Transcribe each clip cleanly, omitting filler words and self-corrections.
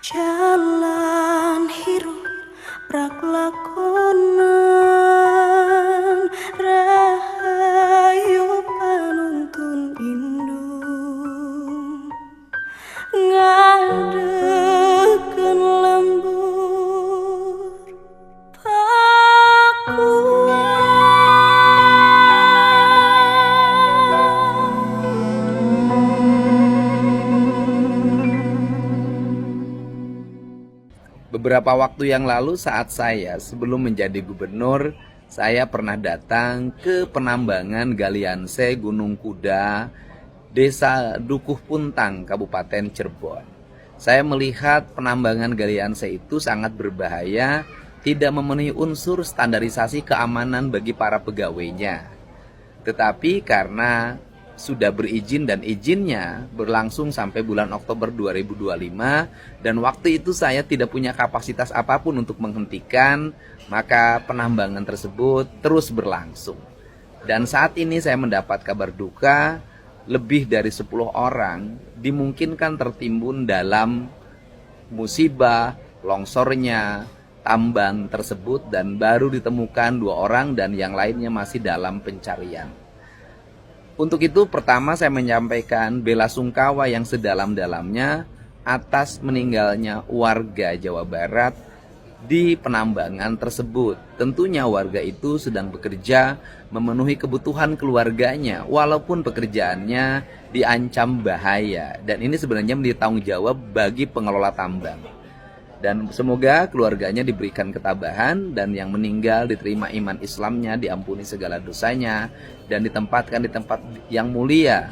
Jalan hirup praklakonan rahayu panuntun indung ngadegen lembur Beberapa waktu yang lalu saat saya sebelum menjadi gubernur, saya pernah datang ke penambangan Galianse Gunung Kuda, Desa Dukuh Puntang, Kabupaten Cirebon. Saya melihat penambangan Galianse itu sangat berbahaya, tidak memenuhi unsur standarisasi keamanan bagi para pegawainya. Tetapi karena sudah berizin dan izinnya berlangsung sampai bulan Oktober 2025 dan waktu itu saya tidak punya kapasitas apapun untuk menghentikan, maka penambangan tersebut terus berlangsung. Dan saat ini saya mendapat kabar duka, lebih dari 10 orang dimungkinkan tertimbun dalam musibah longsornya tambang tersebut dan baru ditemukan 2 orang dan yang lainnya masih dalam pencarian. Untuk itu pertama saya menyampaikan bela sungkawa yang sedalam-dalamnya atas meninggalnya warga Jawa Barat di penambangan tersebut. Tentunya warga itu sedang bekerja memenuhi kebutuhan keluarganya walaupun pekerjaannya diancam bahaya. Dan ini sebenarnya menjadi tanggung jawab bagi pengelola tambang. Dan semoga keluarganya diberikan ketabahan dan yang meninggal diterima iman Islamnya, diampuni segala dosanya dan ditempatkan di tempat yang mulia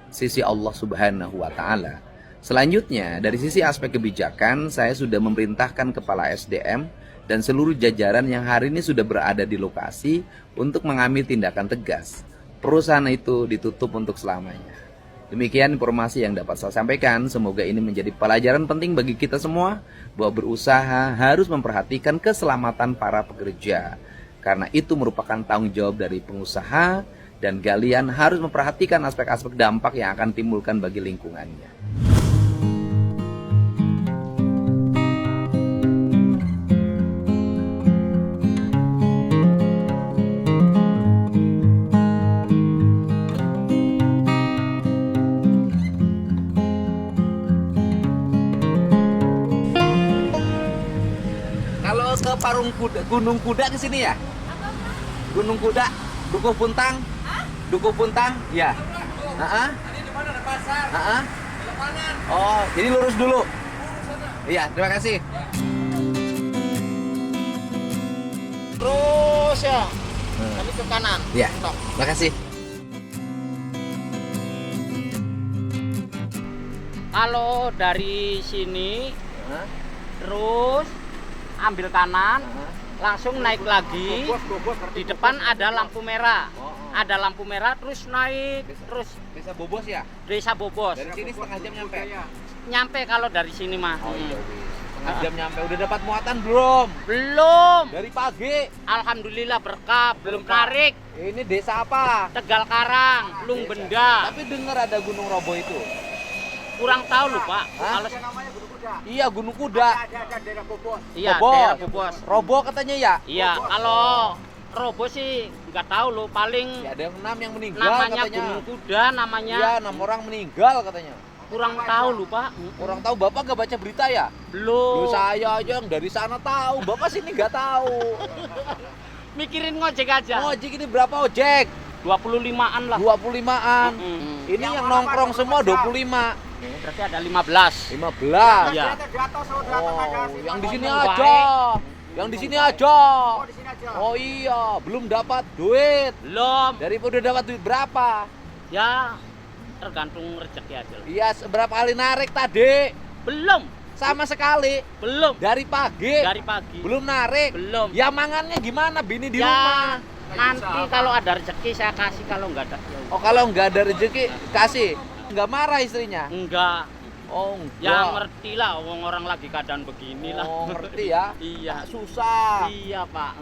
sisi Allah Subhanahu wa taala. Selanjutnya, dari sisi aspek kebijakan, saya sudah memerintahkan kepala SDM dan seluruh jajaran yang hari ini sudah berada di lokasi untuk mengambil tindakan tegas. Perusahaan itu ditutup untuk selamanya. Demikian informasi yang dapat saya sampaikan. Semoga ini menjadi pelajaran penting bagi kita semua bahwa berusaha harus memperhatikan keselamatan para pekerja. Karena itu merupakan tanggung jawab dari pengusaha dan kalian harus memperhatikan aspek-aspek dampak yang akan timbulkan bagi lingkungannya. Ke Parung Kuda, Gunung Kuda ke sini ya? Gunung Kuda, Dukuh Puntang. Dukuh Puntang, ya. Heeh. Ini di mana ada pasar? Heeh. Belok kanan. Oh, jadi lurus dulu. Iya, terima kasih. Terus ya. Kami ke kanan. Iya. Stop. Terima kasih. Kalau dari sini terus ambil kanan, langsung naik lagi. Di depan ada lampu merah. Ada lampu merah terus naik terus Desa Bobos ya? Desa Bobos. Dari sini setengah jam nyampe. Nyampe kalau dari sini mah. Oh iya, setengah jam nyampe. Udah dapat muatan belum? Belum. Dari pagi. Alhamdulillah berkah, belum tarik. Ini desa apa? Tegal Karang, Lung Benda. Tapi dengar ada Gunung Robo itu. Kurang tahu loh, Pak. Hah? Kalau Iya, Gunung Kuda. Ada daerah Bobos. iya, Bobos. daerah Bobos. Robo katanya ya? Iya, kalau Robo sih nggak tahu loh, paling Ya, ada yang 6 yang meninggal namanya katanya. Gunung Kuda, namanya Iya, 6 orang meninggal katanya. kurang tahu loh, Pak. Orang tahu Bapak nggak baca berita ya? Belum. Loh, saya aja yang dari sana tahu, Bapak sini nggak tahu. Mikirin ngojek aja. Ojek ini berapa ojek? 25-an lah. 25-an. Mm-mm. Ini yang nongkrong semua 25. Berarti ada 15. 15. Iya. Di atas sama di atas ada. Oh, yang di sini Baik. aja. Yang di sini aja. Oh, di sini aja. Oh iya, belum dapat duit. Belum. Dari udah dapat duit berapa? Ya tergantung rezeki aja lah. Iya, seberapa kali narik tadi? Belum. Sama sekali. Belum. Dari pagi. Dari pagi. Belum narik. Belum. Ya mangannya gimana? Bini di Ya, rumah. nanti kalau ada rezeki saya kasih, kalau nggak ada ya Oh, kalau nggak ada rezeki kasih. Nggak marah istrinya? enggak. Oh, enggak. Ya ngerti lah, orang lagi keadaan begini lah. Oh, ngerti ya? Iya. Susah. Iya, Pak.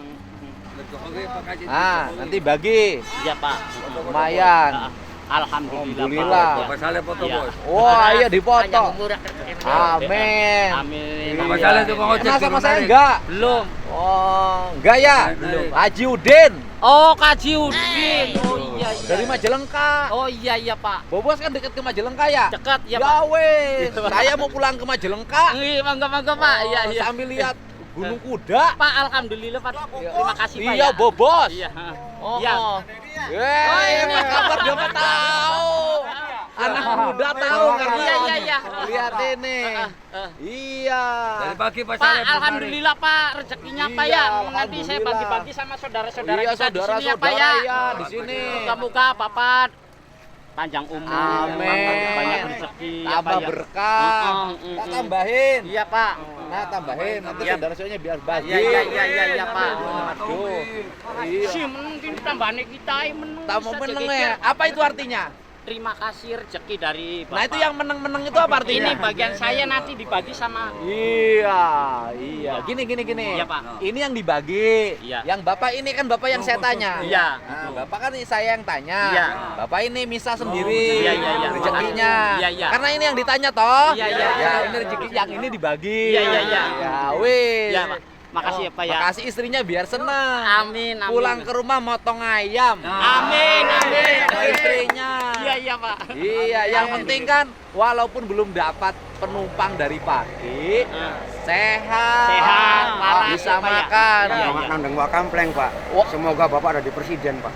Ah, nanti bagi. Iya, Pak. Lumayan. Alhamdulillah. Bapak Saleh foto Iya. bos. Wah, iya dipoto. Panjang umur. Amin. Amin. Bapak Saleh tukang ojek. Kenal sama saya menarik. enggak? Belum. Oh, enggak ya? Belum. Haji Udin Oh, Kaji Udin. Oh iya iya. dari Majalengka. Oh iya iya, Pak. Bobos kan deket ke Majalengka ya? Dekat ya, Ya Pak. wes, saya mau pulang ke Majalengka. Iya, mangga Pak. Iya iya. Sambil lihat Gunung Kuda. Pak, alhamdulillah Pak. Terima kasih Pak. Iya, ya. Bobos. Iya. Oh, Iya. oh. Oh, iya. Apa kabar dapat tahu? Anak muda tahu karena Iya iya iya. lihat ini. Iya. Dari pagi Pak Pak, Saleh. alhamdulillah Pak, rezekinya Pak Iya, ya. Nanti saya alhamdulillah. bagi-bagi sama saudara-saudara Iya, kita di sini ya Pak ya. iya di sini. Moga-moga Bapak panjang umur, Amin. banyak rezeki ya, Tambah Pak, ya. berkah. Tak tambahin. Iya Pak. Nah, tambahin nanti Iya. saudara-saudaranya biar bagi. Iya Pak. Aduh. Iya. Si mungkin tambahannya kita menu. Tamu bisa meneng jegejer. ya. Apa itu artinya? Terima kasih rezeki dari Bapak. Nah, itu yang meneng-meneng itu apa artinya? ini bagian saya nanti dibagi sama Iya. Gini. Iya, Pak. Ini yang dibagi. Iya. Yang Bapak ini kan Bapak yang saya tanya. Iya. Nah, Bapak kan saya yang tanya. Iya. Bapak ini misa sendiri. Iya. Rezekinya. Iya. Karena ini yang ditanya toh. Iya. Ya, ini rezeki yang ini dibagi. Iya. Ya, wis. Iya, Pak. Makasih ya, Pak ya. Makasih istrinya biar senang. Amin. Pulang ke rumah motong ayam. Amin. Sama istrinya. Iya, Pak. Iya, yang penting kan walaupun belum dapat penumpang dari pagi, sehat, Sehat, waras, bisa ya, Pak, ya? makan. Iya. Nandeng Wak Kampleng, Pak. Wah. Semoga Bapak ada di presiden, Pak.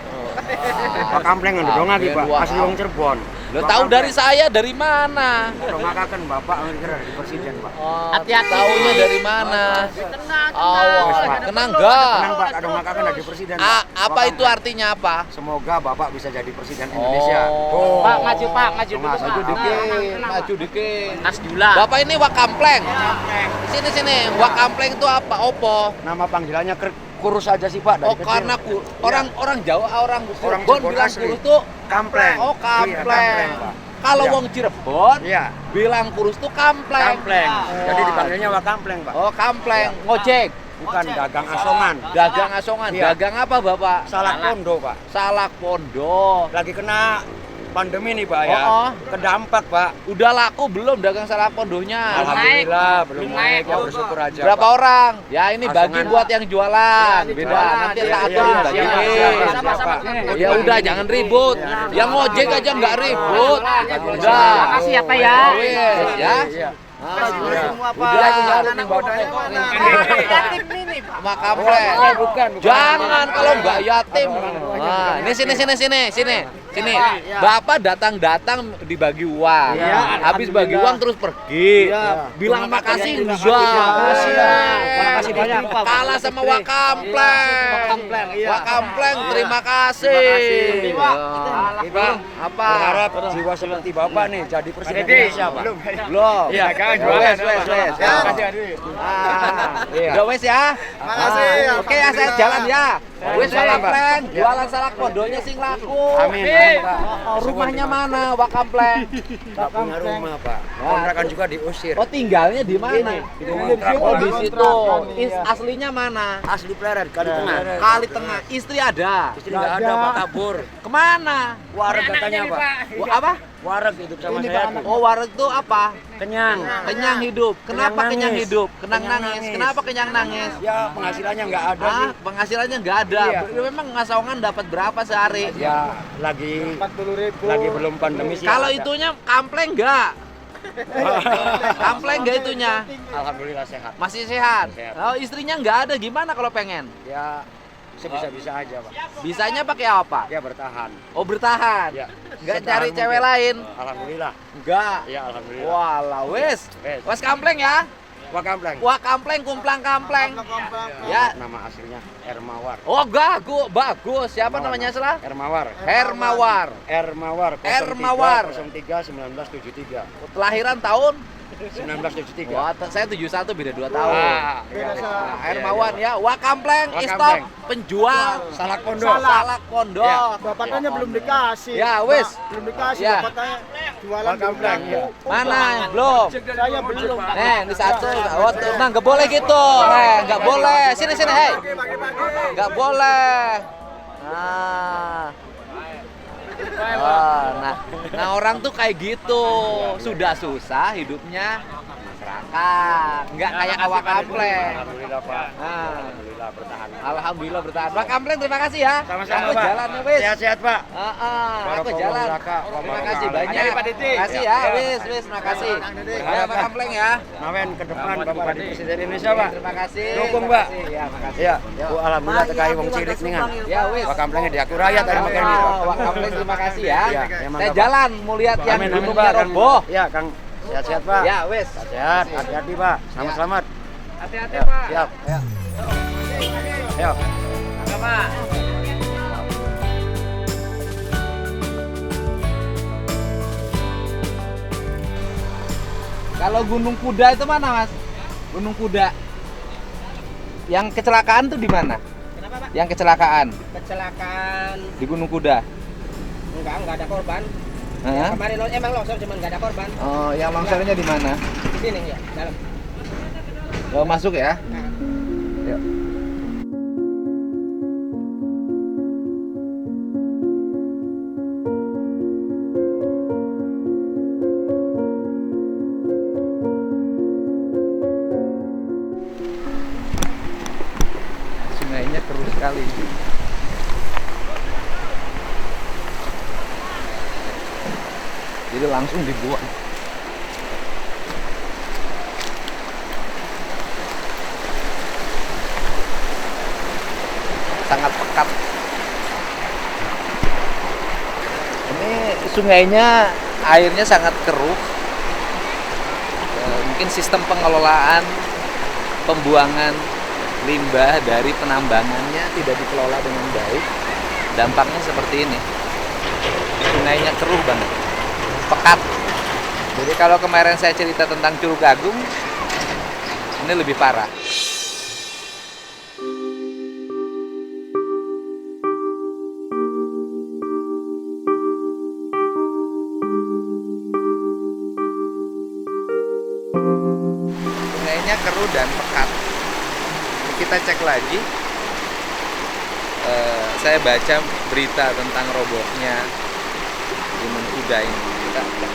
Wak Kampleng ndong lagi, Pak. Wah. Asli wong Cirebon. Lo tahu dari saya dari mana? Dongakaken Bapak ada di presiden, Pak. Oh, Hati-hati. Taunya dari mana? Tenang, Oh, Pak. kenang enggak? Tenang, Pak. Dongakaken ada di presiden, Pak. Apa Wak itu Kampleng. artinya apa? Semoga Bapak bisa jadi presiden Indonesia. Oh. Pak, maju dulu, Pak. Maju dikit, Tenang, maju dikit. Tas dula. Bapak ini Wakampleng. Sini. Wakampleng itu apa? Opo? Nama panggilannya kurus aja sih, Pak. Dari Oh, kecil. karena orang Jawa, orang Cirebon Cirebon bilang asli. kurus tuh Kampleng. Oh, Iya, kampleng. Pak. Kalau Iya. wong Cirebon Iya. bilang kurus tuh kampleng. Kampleng. Oh. Jadi dipanggilnya Wak Kampleng, Pak. Oh, kampleng. Ngojek. Bukan dagang asongan. Dagang asongan. Iya. Dagang apa, Bapak? Salak pondo, Pak. Salak pondok. Lagi kena pandemi nih, Pak ya. Oh. Kedampak, Pak. Udah laku belum dagang salak pondohnya? Alhamdulillah belum Belum naik. naik. Ya bersyukur aja. Berapa Pak. orang? Ya ini bagi Asongan. buat yang jualan. Iya, Beda. jualan. Nanti Iya, tak iya, aturin iya, bagi. siap, siap, Sama-sama. Ya udah jangan ribut. Yang ngojek aja nggak ribut. Udah. Makasih ya, Pak ya. Wes, ya. Iya. Udah. Anak Makampleng. Bukan. Jangan kalau nggak yatim. Nah, ini sini. Bapak datang dibagi uang. Iya. Habis bagi uang terus pergi. Iya. Bilang makasih enggak. Makasih, Pak. Makasih banyak, Pak. Kalah sama Wakampleng. Wakampleng, iya. Wakampleng, terima kasih. Terima kasih. Iya. Pak, Apa? berharap jiwa seperti Bapak nih jadi presiden Indonesia, Pak. Belum. Iya, kan Wes. Ya, makasih, Adi. Iya. Udah wes ya. Makasih. Oke ya, saya jalan ya. Wes Jalan, Pak. Wakampleng, jualan salak pondonya sing laku. Amin, Pak. Rumahnya mana Wakampleng? Nggak punya rumah, Pak. Kontrakan juga diusir. Oh, tinggalnya di mana? Oh, di situ. Aslinya mana? Asli Pleret, Kali Tengah. Kali Tengah. Istri ada. Istri nggak ada, Pak, kabur. Kemana? Wareg katanya, Pak. Apa? Wareg hidup sama saya. tuh. Oh, wareg itu apa? Kenyang. Kenyang hidup. Kenapa Kenyang kenyang nangis. hidup? Kenang Kenyang nangis. nangis. Kenapa kenyang nangis? Ya, penghasilannya nggak ada Ah, sih. penghasilannya nggak ada. Iya. Memang ngasongan dapat berapa sehari? Ya, lagi 40.000. Lagi belum pandemi sih. Kalau ada. itunya kampleng nggak? Kampleng nggak itunya? Alhamdulillah sehat. Masih sehat. Sehat. Oh, istrinya nggak ada. Gimana kalau pengen? Ya, sebisa-bisa aja, Pak. Bisanya pakai apa? Ya bertahan. Oh, bertahan. Ya. Nggak Sebertahan cari cewek mungkin. lain? Alhamdulillah. Nggak. Ya, alhamdulillah. Walah, wes. Wes. Wes kampleng ya. Wak Kampleng. Wah, kampleng, kumplang kampleng. Ya. Nama aslinya Ermawar. Oh, bagus. Siapa namanya salah? Ermawar. Hermawar. Ermawar. Ermawar. 03 1973. Kelahiran tahun? 1973. Wah, saya 71 beda 2 tahun. Ah, iya, Nah, iya. Hermawan ya. Wakampleng, Wak stop Kampleng. penjual Salak pondok. salak pondok. Ya. Bapaknya belum dikasih. Ya, wes. Belum dikasih. Ya. Bapaknya jualan Wak Kampleng, ya. Mana? Belum. Saya belum. Nih, ini satu. Oh, nah, nggak boleh gitu. Nggak boleh. Sini, hei. Nggak boleh. Nah. Nah orang tuh kayak gitu, sudah susah hidupnya masyarakat, nggak kayak awak kampleng. Alhamdulillah Pak. Nah, Alhamdulillah bertahan. alhamdulillah bertahan. Pak Kampleng terima kasih ya. Sama-sama Aku Pak. jalan nih wis. Sehat-sehat Pak. Aku jalan. Terima kasih banyak. Pak Didi. Makasih ya, wis, terima kasih. Ya Pak Kampleng ya. Mawen ke depan Bapak Didi Presiden Indonesia Pak. Terima kasih. Dukung, Terima Pak. kasih. Ya, makasih. Iya. Bu alhamdulillah tekai wong cilik ningan. Ya wis. Pak Kamplengnya diaku rakyat tadi makan ini Pak. Pak Kampleng terima kasih ya. Iya, Saya mantap, Pak. jalan mau lihat yang Amin, amin, gunungnya Pak. Kang. roboh. Iya, Kang. Sehat-sehat Pak. Ya wis. Sehat, hati-hati Pak. Selamat-selamat. Hati-hati Ya, Pak. siap. Ayo. Enggak, Pak. Kalau Gunung Kuda itu mana, Mas? Gunung Kuda. Yang kecelakaan tuh di mana? Kenapa Pak? Yang kecelakaan Kecelakaan di Gunung Kuda. enggak ada korban. Hah? Kemarin emang longsor cuman enggak ada korban. Oh, yang longsornya di mana? Di sini ya, dalam. Oh, masuk ya? Nah, Yuk. Sungainya keruh sekali. Jadi langsung dibuang. Sangat pekat. Ini sungainya airnya sangat keruh. Mungkin sistem pengelolaan pembuangan limbah dari penambangannya tidak dikelola dengan baik. Dampaknya seperti ini. Sungainya keruh banget, pekat. Jadi kalau kemarin saya cerita tentang Curug Agung, ini lebih parah. Sungainya keruh dan pekat. Kita cek lagi. Saya baca berita tentang robohnya Gunung Kuda ini. Kita cek.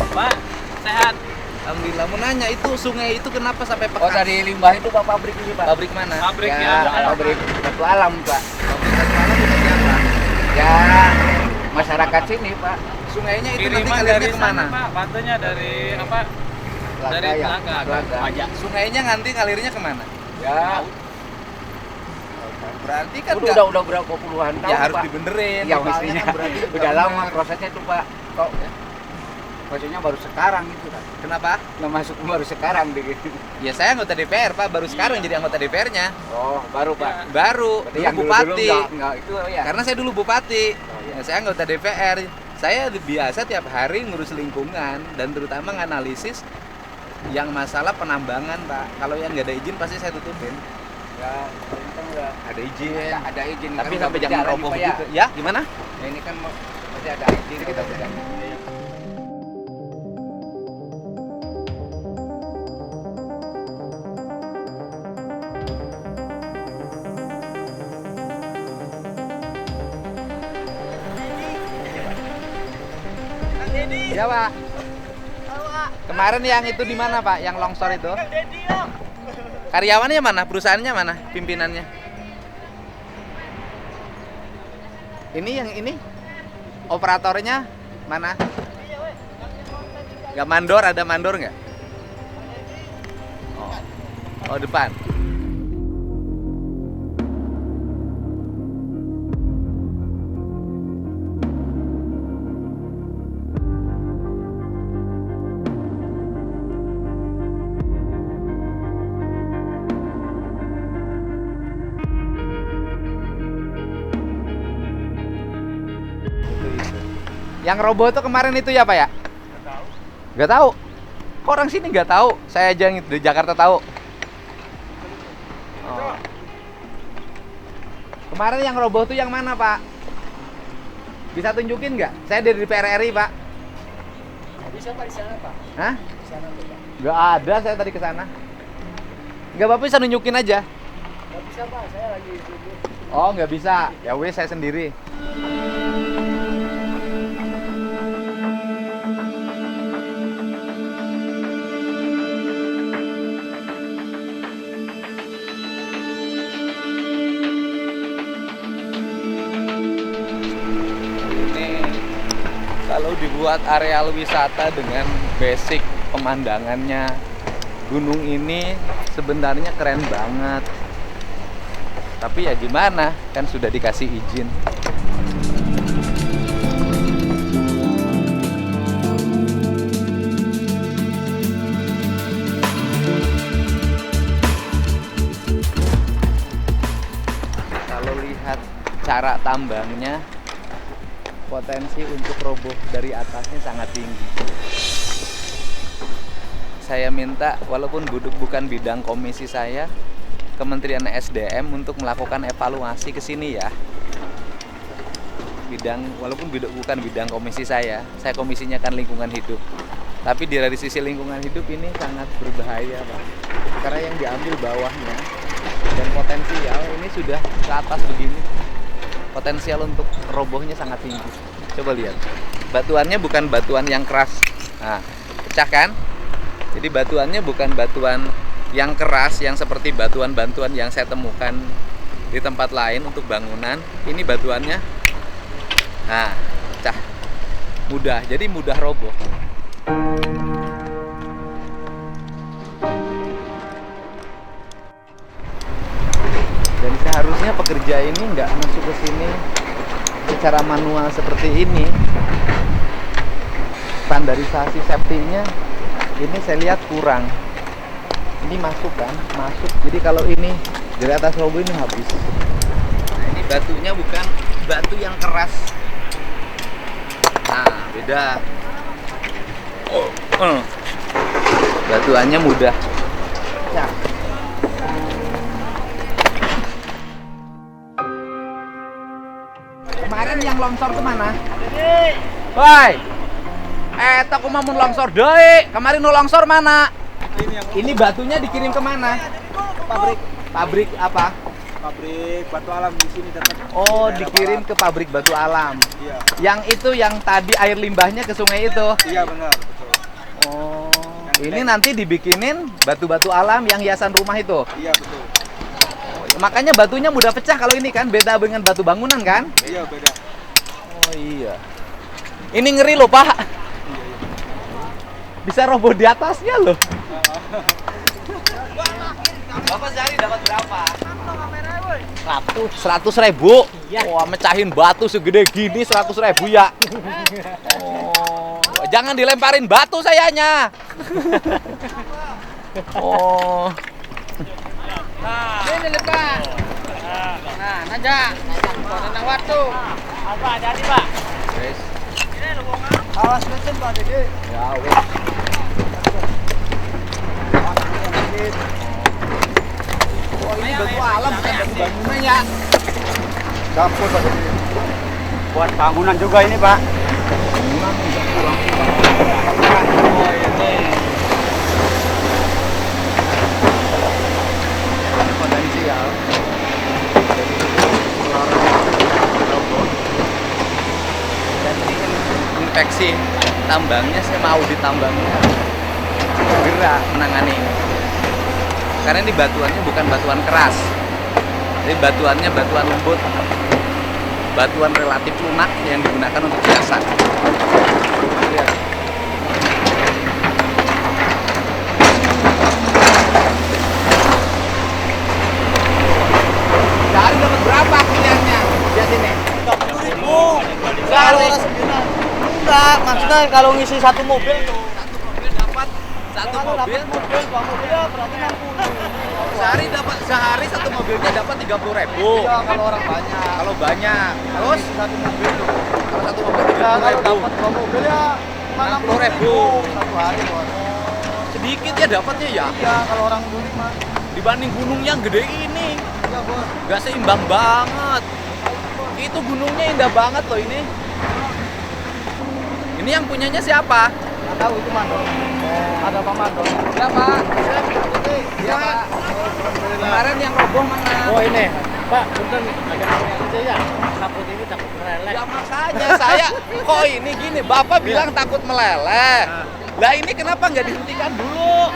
Pak, sehat. Alhamdulillah, mau nanya itu sungai itu kenapa sampai pekat? Oh, dari limbah itu Pak pabrik ini Pak. Pabrik mana? Pabrik Ya, ya. pabrik batu alam Pak. Pabrik batu alam punya siapa? Ya, masyarakat sini Pak. Sungainya itu nanti Kiriman ngalirnya dari kemana? sana, Pak. Batunya dari apa? Dari ya, Telaga. Telaga. Pajak. Sungainya nanti ngalirnya kemana? Ya, Berarti kan udah berapa puluhan tahun ya harus Pak. dibenerin. Ya Soalnya mestinya kan berarti udah bener. lama prosesnya itu Pak. Kok maksudnya baru sekarang itu kan. Kenapa? Nggak masuk baru sekarang deh. Ya saya anggota DPR Pak, baru sekarang jadi anggota DPR-nya. Oh, baru Pak. Baru, Berarti dulu yang bupati. enggak itu ya. Karena saya dulu bupati. Oh, iya. Ya, saya anggota DPR. Saya biasa tiap hari ngurus lingkungan dan terutama nganalisis yang masalah penambangan, Pak. Kalau yang nggak ada izin pasti saya tutupin. Ya, kan udah Ada izin. ada izin. Tapi Kan sampai udah jangan berjalan roboh nih, Pak, begitu. Ya, gimana? Ya, ini kan masih ada izin kita udah. Ya, Pak. Kemarin yang itu di mana, Pak? Yang longsor itu? Karyawannya mana? Perusahaannya mana? Pimpinannya? Ini yang ini? Operatornya mana? Gak mandor, ada mandor nggak? Oh, depan. Yang roboh itu kemarin itu ya Pak ya? Gak tahu. Kok orang sini nggak tahu? Saya aja yang di Jakarta tahu. Oh. Kemarin yang roboh itu yang mana Pak? Bisa tunjukin nggak? Saya dari DPR RI Pak. siapa di sana, Pak? Hah? Di sana tuh, Pak. Nggak ada, saya tadi ke sana. Nggak Bapak bisa nunjukin aja. Nggak bisa, Pak. Saya lagi duduk. Oh, nggak bisa. Ya wes, saya sendiri. Ini kalau dibuat areal wisata dengan basic pemandangannya gunung ini sebenarnya keren banget. Tapi ya gimana, kan sudah dikasih izin. Kalau lihat cara tambangnya, potensi untuk roboh dari atasnya sangat tinggi. Saya minta, walaupun bukan bidang komisi saya, Kementerian SDM untuk melakukan evaluasi ke sini ya. Walaupun bukan bidang komisi saya komisinya kan lingkungan hidup. Tapi dari sisi lingkungan hidup ini sangat berbahaya, Pak. Karena yang diambil bawahnya dan potensial ini sudah ke atas begini. Potensial untuk robohnya sangat tinggi. Coba lihat. Batuannya bukan batuan yang keras. Nah, pecah kan? Jadi batuannya bukan batuan yang keras, yang seperti batuan-batuan yang saya temukan di tempat lain untuk bangunan. Ini batuannya, nah, pecah, mudah, jadi mudah roboh. Dan seharusnya pekerja ini nggak masuk ke sini secara manual seperti ini. Standarisasi safety-nya ini saya lihat kurang. Ini masuk kan, masuk. Jadi kalau ini dari atas roboh ini habis. Nah, ini batunya bukan batu yang keras. Nah, beda. Batuannya mudah. Ya. Kemarin yang longsor kemana? Woi, aku mau longsor deh. Kemarin no longsor mana? Ini batunya dikirim kemana? Pabrik apa? Pabrik batu alam di sini dekat. Oh, dikirim ke pabrik batu alam. Iya. Yang itu yang tadi air limbahnya ke sungai itu. Iya benar, betul. Oh, ini nanti dibikinin batu-batu alam yang hiasan rumah itu. Iya betul. Makanya batunya mudah pecah kalau ini kan, beda dengan batu bangunan kan? Iya beda. Oh iya. Ini ngeri loh, Pak. Bisa roboh di atasnya loh. Bapak sehari dapat berapa? 100.000. Wah, mecahin batu segede gini 100.000 ya. Oh, jangan dilemparin batu sayanya. Oh. Ini lepas. Nah, nanja. Nang waktu. Apa jadi, Pak? Wes. Awas mesin Pak Dede. Ya, wes. Oh, ini batu alam bukan batu bangunan ya. Dapur Pak Dede. Buat bangunan juga ini Pak. Oh, ini. Potensial. Dan ini infeksi tambangnya, saya mau ditambangnya segera menangani ini. Karena ini batuannya bukan batuan keras. Jadi batuannya batuan lembut. Batuan relatif lunak yang digunakan untuk hiasan. Lihat. Sehari dapat berapa kuliahnya? Lihat sini. 30.000. Sehari. Enggak, maksudnya kalau ngisi satu mobil tuh. Satu mobil dapat satu mobil. Mobil, dua mobil ya berarti 60. Sehari satu mobilnya dapat 30.000. Iya, kalau orang banyak. Kalau banyak. Terus Satu mobil tuh. kalau satu mobil Ya, kalau 30.000. dapat dua mobil ya 60.000. satu hari Bos. Sedikit ya dapatnya ya. Iya, kalau orang dulu mah. Dibanding gunung yang gede ini, Iya, Bos. nggak seimbang banget. Itu gunungnya indah banget loh ini. Ini yang punyanya siapa? tahu itu mandor. Ada apa mandor? Ya Pak. Iya Pak. Kemarin yang roboh mana? Oh ini, Pak, punten agak aneh aja ya. Takut ini takut meleleh. Ya makanya saya kok ini gini, Bapak bilang takut meleleh. Lah ini kenapa nggak dihentikan dulu?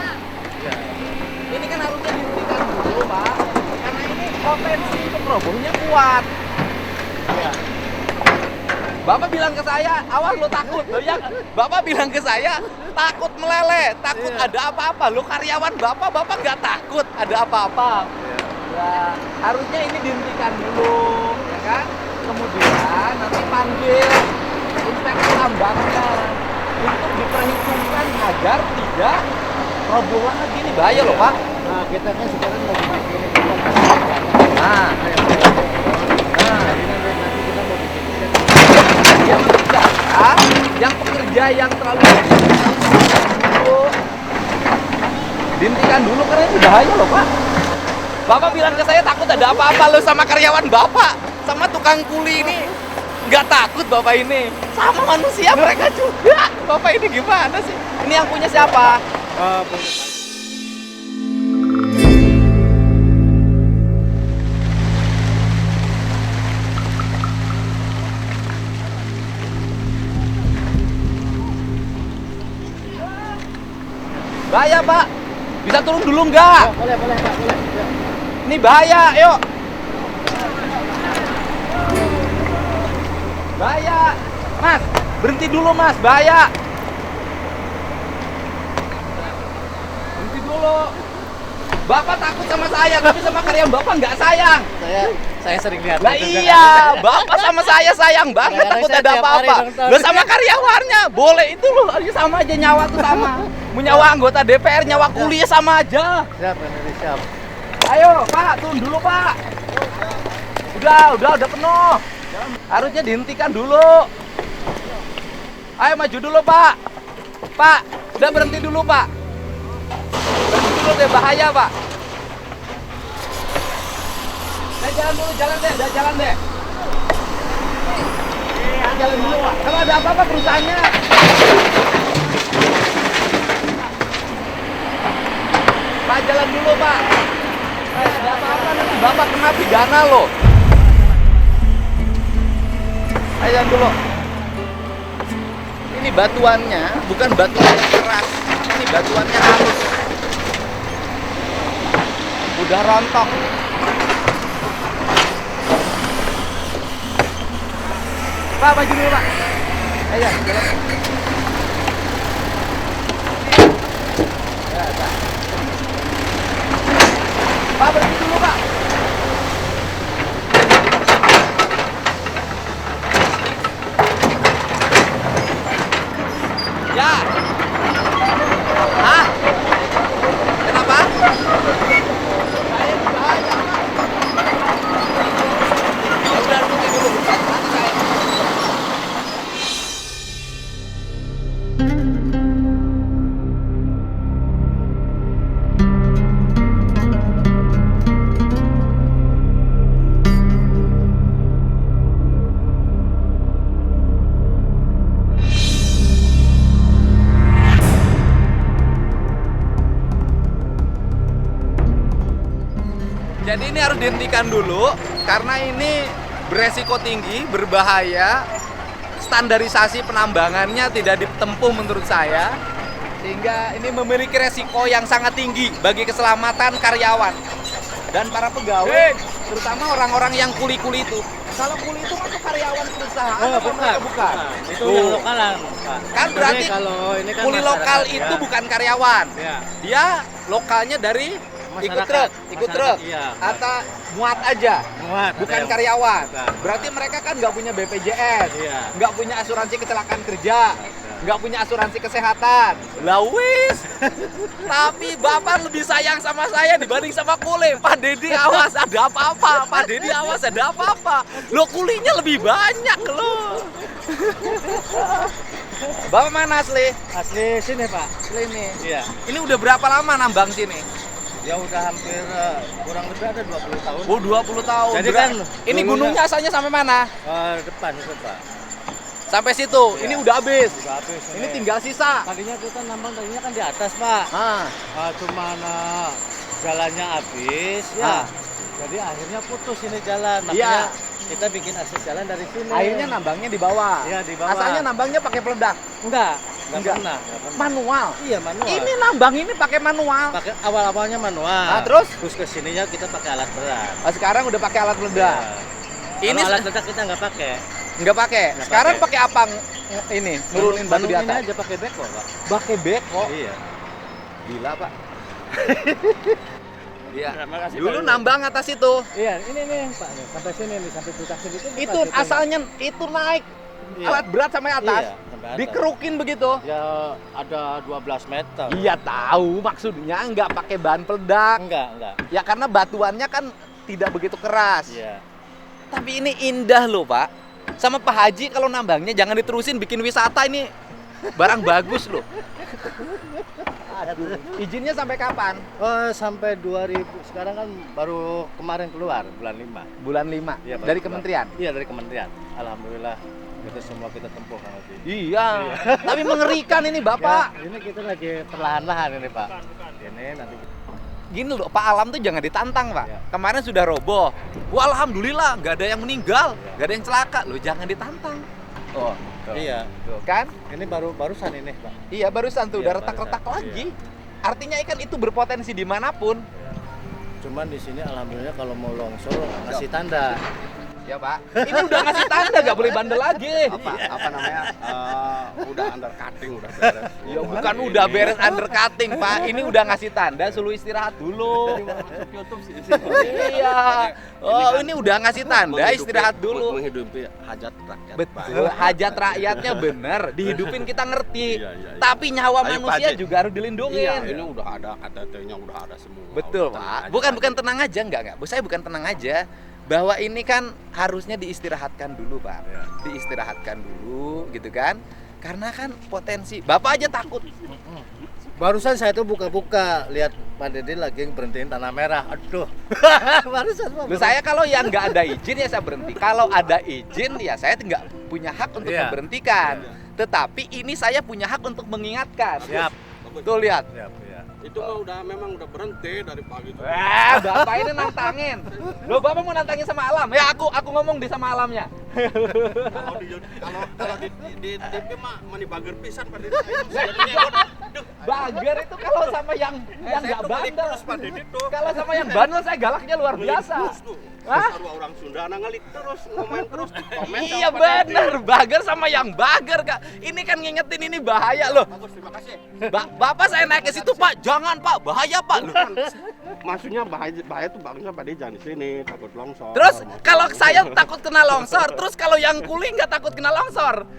Ini kan harusnya dihentikan dulu Pak. Karena ini potensi untuk robohnya kuat. Iya. Bapak bilang ke saya, awas lo takut. Loh ya, Bapak bilang ke saya, takut meleleh, takut ada apa-apa. Lo karyawan Bapak nggak takut ada apa-apa. Ya, harusnya ini dihentikan dulu, ya kan? Kemudian nanti panggil inspektur tambangnya untuk diperhitungkan agar tidak roboh lagi. Ini bahaya loh Pak. Nah, kita kan sekarang mau bikin ini. Nah, Jadi nanti kita mau bikin ini. yang bicara, yang pekerja yang terlalu dihentikan dulu karena ini bahaya loh Pak. Bapak bilang ke saya takut ada apa-apa lo sama karyawan Bapak, sama tukang kuli ini nggak takut Bapak ini, sama manusia mereka juga. Bapak ini gimana sih? Ini yang punya siapa? Bahaya Pak, bisa turun dulu nggak? Boleh Pak, boleh. Ya. Ini bahaya, yuk. Bahaya. Mas, berhenti dulu Mas, bahaya. Berhenti dulu. Bapak takut sama saya, tapi sama karyawan Bapak nggak sayang. Saya sering lihat. Lah iya, Bapak sama saya sayang banget, Karena takut saya ada tiap hari apa-apa. nonton. Lo sama karyawannya, boleh itu loh, sama aja nyawa tuh sama. Mau nyawa anggota DPR, nyawa kuliah sama aja. Siap, ini siap. Ayo Pak, turun dulu Pak. Udah penuh. Harusnya dihentikan dulu. Ayo maju dulu Pak. Pak, udah berhenti dulu Pak. Berhenti dulu deh, bahaya Pak. Jalan dulu, jalan deh. Jalan dulu Pak. Kalau ada apa-apa perusahaannya. Pak, jalan dulu Pak. Ada apa-apa nanti Bapak kena pidana loh. Ayo jalan dulu. Ini batuannya bukan batuan yang keras. Ini batuannya halus. Udah rontok. Pak, maju dulu Pak. Ayo, jalan. Ya, Pak. Pak, berhenti dulu Pak. Ya. Hah? Kenapa? Saya bahaya. Udah berhenti dulu. Nanti saya. Jadi ini harus dihentikan dulu karena ini beresiko tinggi, berbahaya. Standarisasi penambangannya tidak ditempuh menurut saya. Sehingga ini memiliki resiko yang sangat tinggi bagi keselamatan karyawan dan para pegawai, terutama orang-orang yang kuli-kuli itu. Kalau kuli itu masuk karyawan perusahaan atau mereka bukan? Itu yang lokalan, Pak. Kan berarti Jadi kalau ini kan kuli lokal masyarakat, itu ya. bukan karyawan. Ya. Dia lokalnya dari ikut truk, Masyarakat, iya. atau muat aja, Muat, bukan ada yang- karyawan. bukan. Berarti mereka kan nggak punya BPJS, Iya. nggak punya asuransi kecelakaan kerja, nggak punya asuransi kesehatan. Lah wis. Tapi Bapak lebih sayang sama saya dibanding sama kuli. Pak Dedi awas ada apa-apa, Pak Dedi awas ada apa-apa. Lo kulinya lebih banyak lo. Bapak mana asli? Asli sini, Pak. Asli nih. Iya. Ini udah berapa lama nambang sini? Ya udah hampir kurang lebih ada 20 tahun. Oh, 20 tahun. Jadi kan ini dulunya- gunungnya asalnya sampai mana? Depan itu, Pak. Sampai situ. Ini udah habis. Udah habis. Ini tinggal sisa. Tadinya kita nambang tadinya kan di atas, Pak. Ah, Cuman jalannya habis Ah. ya. Jadi akhirnya putus ini jalan. Iya. Makanya kita bikin akses jalan dari sini. akhirnya nambangnya di bawah. Iya, di bawah. Asalnya nambangnya pakai peledak. enggak Enggak. pernah. Manual. Iya, manual. Ini nambang ini pakai manual. pakai awal-awalnya manual. Ah, terus? ke sininya kita pakai alat berat. Sekarang udah pakai alat peledak. Ini Ini alat berat kita nggak pakai. nggak pakai. Nggak Sekarang pakai. pakai apa ini? Nurunin batu di Manual ini atas. aja pakai beko, Pak. Pakai beko. Iya. Gila, Pak. Iya. Terima kasih, Dulu Pak. nambang atas itu. Iya, ini nih, Pak. Nih, sampai sini nih, sampai puncak sini itu. Itu asalnya itu naik Iya. alat berat sampai atas. Iya, sampai atas. Dikerukin begitu. Ya ada 12 meter. Iya tahu, maksudnya nggak pakai bahan peledak. Enggak. Ya karena batuannya kan tidak begitu keras. Iya. Tapi ini indah loh, Pak. Sama Pak Haji kalau nambangnya jangan diterusin bikin wisata ini. Barang bagus loh. Izinnya sampai kapan? Oh, sampai 2000. Sekarang kan baru kemarin keluar bulan 5. Bulan 5. Iya, baru Dari keluar. kementerian. Iya, dari kementerian. Alhamdulillah itu semua kita tempuh Kang Haji. Iya. Tapi mengerikan ini, Bapak. Ya, ini kita lagi perlahan-lahan ini, Pak. Ini nanti Gini loh, Pak, alam tuh jangan ditantang, Pak. Iya. Kemarin sudah roboh. Wah, alhamdulillah, nggak ada yang meninggal, nggak ada yang celaka. Loh, jangan ditantang. Oh, tuh. Iya. Tuh, kan? Ini barusan ini, Pak. Iya, barusan tuh Iya, udah retak-retak barusan. lagi. Artinya ikan itu berpotensi dimanapun. Cuman di sini alhamdulillah kalau mau longsor ngasih tanda. Ya, Pak. Ini udah ngasih tanda, nggak boleh bandel lagi. Apa namanya? Udah undercutting, udah beres. Ya, bukan udah beres undercutting, Pak. Ini udah ngasih tanda, suruh istirahat dulu. Iya. Oh, ini udah ngasih tanda, istirahat dulu. Menghidupi hajat rakyat. Betul, hajat rakyatnya bener, dihidupin kita ngerti. Iya. Tapi nyawa Ayo, manusia Pak Haji. juga harus dilindungi. Iya, ini udah ada KTT-nya, udah ada semua. Betul, Udah Pak. tenang aja, Bukan tenang aja, enggak. Saya bukan tenang aja. Bahwa ini kan harusnya diistirahatkan dulu, Pak. Iya. Diistirahatkan dulu, gitu kan? Karena kan potensi. Bapak aja takut. Barusan saya tuh buka-buka lihat Pak Dede lagi berhentiin tanah merah. Aduh. Barusan Pak. Loh, saya kalau yang nggak ada izin ya saya berhenti. Kalau ada izin ya saya nggak punya hak untuk Iya. memberhentikan. Tetapi ini saya punya hak untuk mengingatkan. Siap. Tuh lihat. Siap, ya. Itu mah memang udah berhenti dari pagi itu. Bapak ini nantangin. Loh, Bapak mau nantangin sama alam? Ya aku ngomong di sama alamnya. Kalau di TV mah mani bager pisan pada Bager itu kalau sama yang nggak bandel. itu. Kalau sama yang bandel saya galaknya luar biasa. Hah? Orang Sunda ngelik terus, ngomen terus di komen. Iya bener, bager sama yang bager, Kak. Ini kan ngingetin ini bahaya loh. Bagus, terima kasih. Bapak saya naik ke situ, Pak. Jangan, Pak. Bahaya, Pak. Loh. Maksudnya bahaya tuh bagusnya pada jangan di sini, takut longsor. Terus kalau saya takut kena longsor, terus kalau yang kuli nggak takut kena longsor.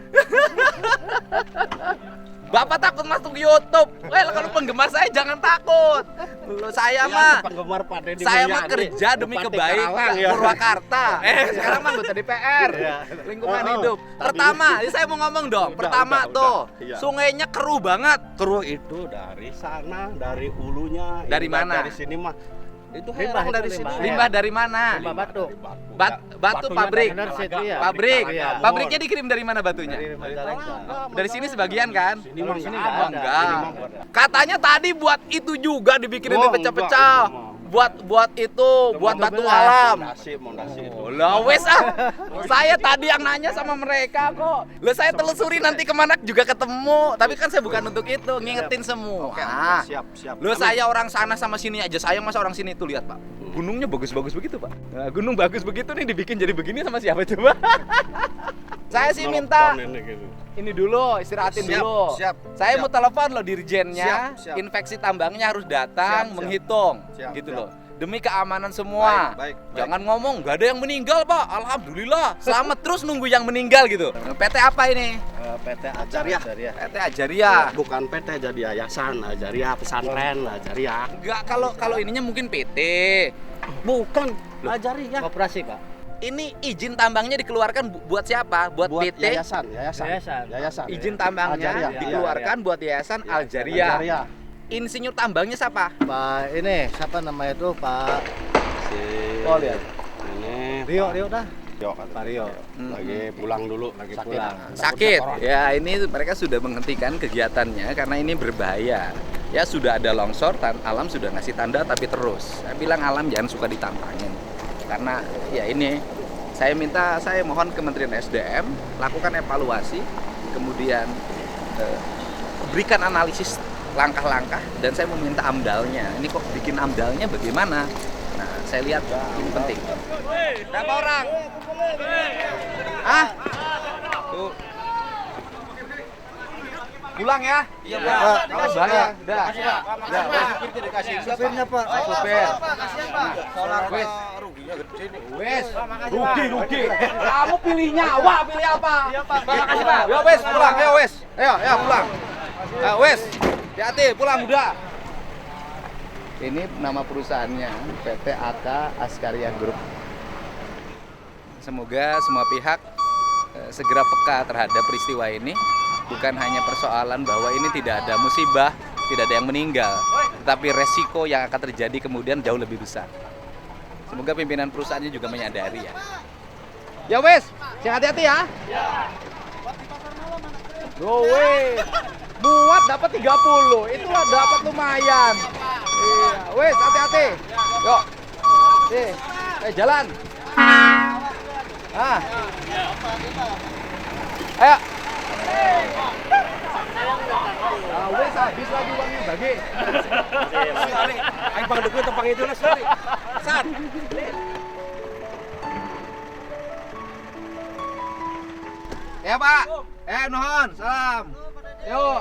Bapak takut masuk YouTube. Well, kalau penggemar saya jangan takut. Loh, saya mah penggemar Pak Deddy saya Mulyadi. mah kerja demi Bupati kebaikan Karawang, ya. Purwakarta. Sekarang mah anggota DPR. Lingkungan hidup. Pertama, ini saya mau ngomong dong. Pertama udah. tuh, Iya. sungainya keruh banget. Keruh itu dari sana, dari hulunya. Dari Ini mana? Dari sini mah. Itu Limbah herang itu dari limbah. sini. Limbah dari mana? Limbah batu. Batu Batunya pabrik. dari Benar, Talaga. iya. Pabrik. Iya. Pabriknya dikirim dari mana batunya? Dari Majalengka. Dari sini sebagian kan? Ini Kalau mah di sini nggak nggak Oh, ada. enggak. Ini mah buat- Katanya tadi buat itu juga dibikinin Oh, dipecah-pecah. enggak, itu mah. Buat itu, buat batu belas. alam. Mondasi itu. Oh, lah wes ah. Saya tadi yang nanya sama mereka kok. Lah saya telusuri nanti kemana juga ketemu. Tapi kan saya bukan untuk itu, ngingetin semua. Oke, siap. Lo saya orang sana sama sini aja. Saya masa orang sini tuh lihat, Pak. Gunungnya bagus-bagus begitu, Pak. Nah, gunung bagus begitu nih dibikin jadi begini sama siapa coba? Saya sih minta Ini gitu. ini dulu istirahatin Siap, dulu. siap, Saya siap. mau telepon loh dirjennya, Siap, siap. infeksi tambangnya harus datang, Siap, siap. menghitung, Siap, gitu siap. loh. Demi keamanan semua. Baik. Jangan ngomong nggak ada yang meninggal, Pak. Alhamdulillah. Selamat terus nunggu yang meninggal gitu. PT apa ini? PT Ajaria. Ajaria. PT Ajaria. Bukan PT jadi yayasan, Ajaria pesantren, Ajaria. Enggak, kalau ininya mungkin PT. Bukan Ajaria. Koperasi, Pak. Ini izin tambangnya dikeluarkan buat siapa? Buat PT. yayasan. Yayasan. Izin tambangnya Ajaria. dikeluarkan buat Yayasan Aljaria. Ajaria. Insinyur tambangnya siapa? Pak ini siapa namanya itu Pak Si Oh, lihat. Ini Rio dah. Pak Rio, lagi pulang dulu, lagi pulang. Sakit. Ya, ini mereka sudah menghentikan kegiatannya karena ini berbahaya. Ya sudah ada longsor, alam sudah ngasih tanda tapi terus. Saya bilang alam jangan suka ditantangin. Karena ya ini saya mohon Kementerian SDM lakukan evaluasi, kemudian berikan analisis langkah-langkah, dan saya meminta amdalnya. Ini kok bikin amdalnya bagaimana? Nah, saya lihat ini penting. Berapa orang? Ah? Tuh. Pulang ya? Iya, Pak. Kalau bahaya, udah. Supirnya Pak. Supir. Solar Wes. ruginya gede nih. Wes. Rugi. Kamu pilih nyawa, pilih apa? Iya, Pak. Makasih, Pak. Ya, wes, pulang. Ayo, wes. Ayo, pulang. Ayo, wes. Hati-hati, pulang muda. Ini nama perusahaannya PT AK Askaria Group. Semoga semua pihak segera peka terhadap peristiwa ini. Bukan hanya persoalan bahwa ini tidak ada musibah, tidak ada yang meninggal, tetapi resiko yang akan terjadi kemudian jauh lebih besar. Semoga pimpinan perusahaannya juga menyadari ya. Ya wes, hati-hati ya. Wes, muat dapat 30, itulah dapat lumayan. Iya, wes hati-hati. Yuk, jalan. Ayo. Wes habis lagi uangnya bagi. Ayo bang dulu tepang itu lah sekali. San. Ya Pak, nuhun, salam. Yuk.